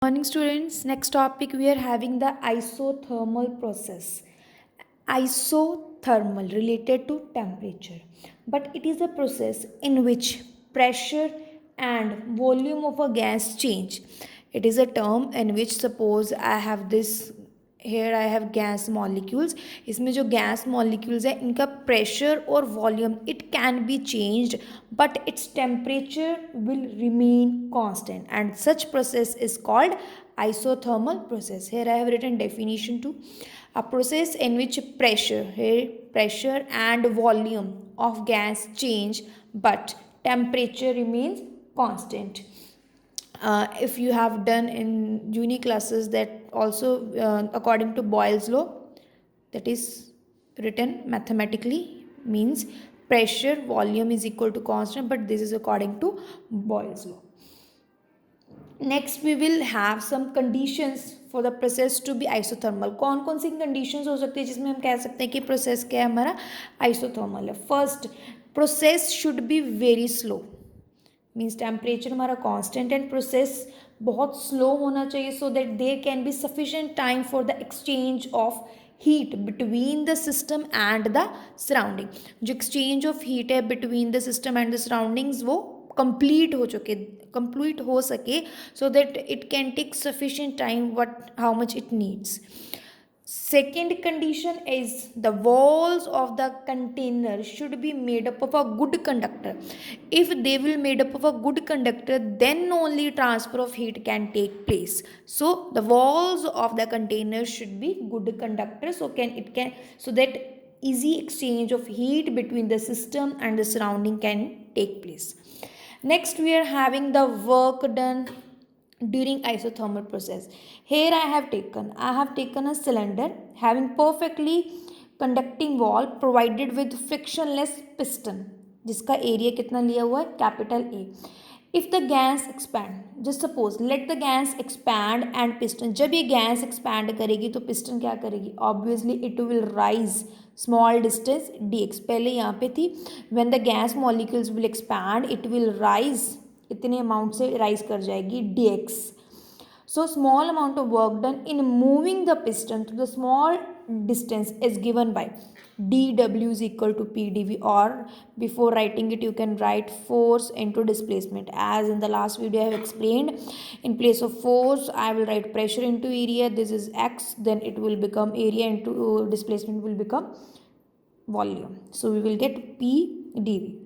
Morning students, next topic we are having the isothermal process. Isothermal related to temperature, but it is a process in which pressure and volume of a gas change. It is a term in which suppose I have this here I have gas molecules. इसमें जो gas molecules है इनका pressure और volume it can be changed but its temperature will remain constant and such process is called isothermal process. Here I have written definition too. A process in which pressure and volume of gas change but temperature remains constant. If you have done in uni classes that also according to Boyle's law, that is written mathematically, means pressure volume is equal to constant, but this is according to Boyle's law. Next we will have some conditions for the process to be isothermal. कौन कौन सी conditions हो सकती है जिसमें हम कह सकते हैं कि process क्या है हमारा isothermal है. First, process should be very slow. Means temperature हमारा कांस्टेंट एंड प्रोसेस बहुत स्लो होना चाहिए so that there can be sufficient time for the exchange of heat between the system and the surrounding. जो exchange of heat है between the system and the surroundings वो complete हो सके so that it can take sufficient time what how much it needs. Second condition is the walls of the container should be made up of a good conductor. If they will made up of a good conductor, then only transfer of heat can take place. So the walls of the container should be good conductors. So that easy exchange of heat between the system and the surrounding can take place. Next, we are having the work done during isothermal process. Here I have taken a cylinder having perfectly conducting wall provided with frictionless piston जिसका area कितना लिया हुआ है capital A. If the gas expand, just suppose let the gas expand and piston, जब ये gas expand करेगी तो piston क्या करेगी, obviously it will rise small distance dx. पहले यहाँ पे थी when the gas molecules will expand it will rise, इतने अमाउंट से राइज कर जाएगी dx. So small amount of work done in moving the piston to the small distance is given by dw is equal to pdv, or before writing it you can write force into displacement. As in the last video I have explained, in place of force I will write pressure into area. This is x, then it will become area into displacement will become volume. So we will get p dv.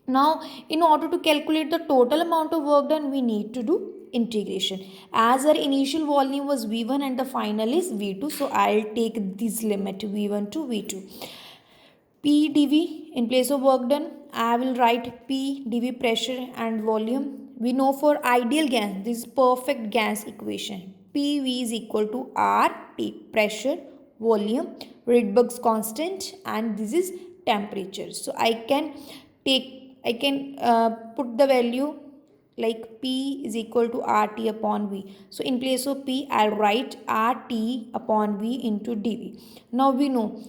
Now, in order to calculate the total amount of work done, we need to do integration. As our initial volume was V1 and the final is V2, so I'll take this limit V1 to V2. P dV in place of work done, I will write P dV pressure and volume. We know for ideal gas, this is perfect gas equation. PV is equal to RT, pressure, volume, Rydberg's constant, and this is temperature. So I can put the value like P is equal to RT upon V. So in place of P, I'll write RT upon V into dV. Now we know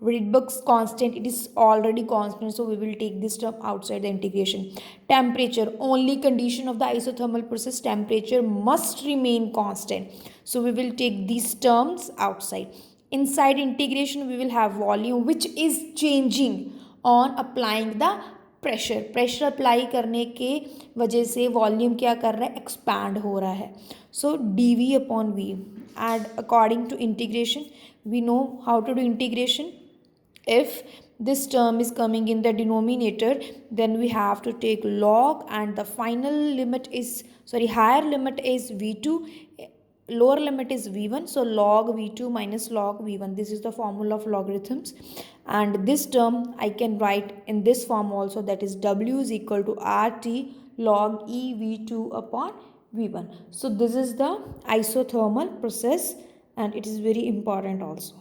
Rydberg's constant, it is already constant, so we will take this term outside the integration. Temperature, only condition of the isothermal process, temperature must remain constant. So we will take these terms outside. Inside integration, we will have volume which is changing on applying the pressure apply करने के वजह से volume क्या कर रहा है, expand हो रहा है. So D V upon V and according to integration we know how to do integration. If this term is coming in the denominator, then we have to take log, and the final limit is higher limit is v2, lower limit is v1, so log v2 minus log v1. This is the formula of logarithms, and this term I can write in this form also, that is w is equal to rt log e v2 upon v1. So this is the isothermal process and it is very important also.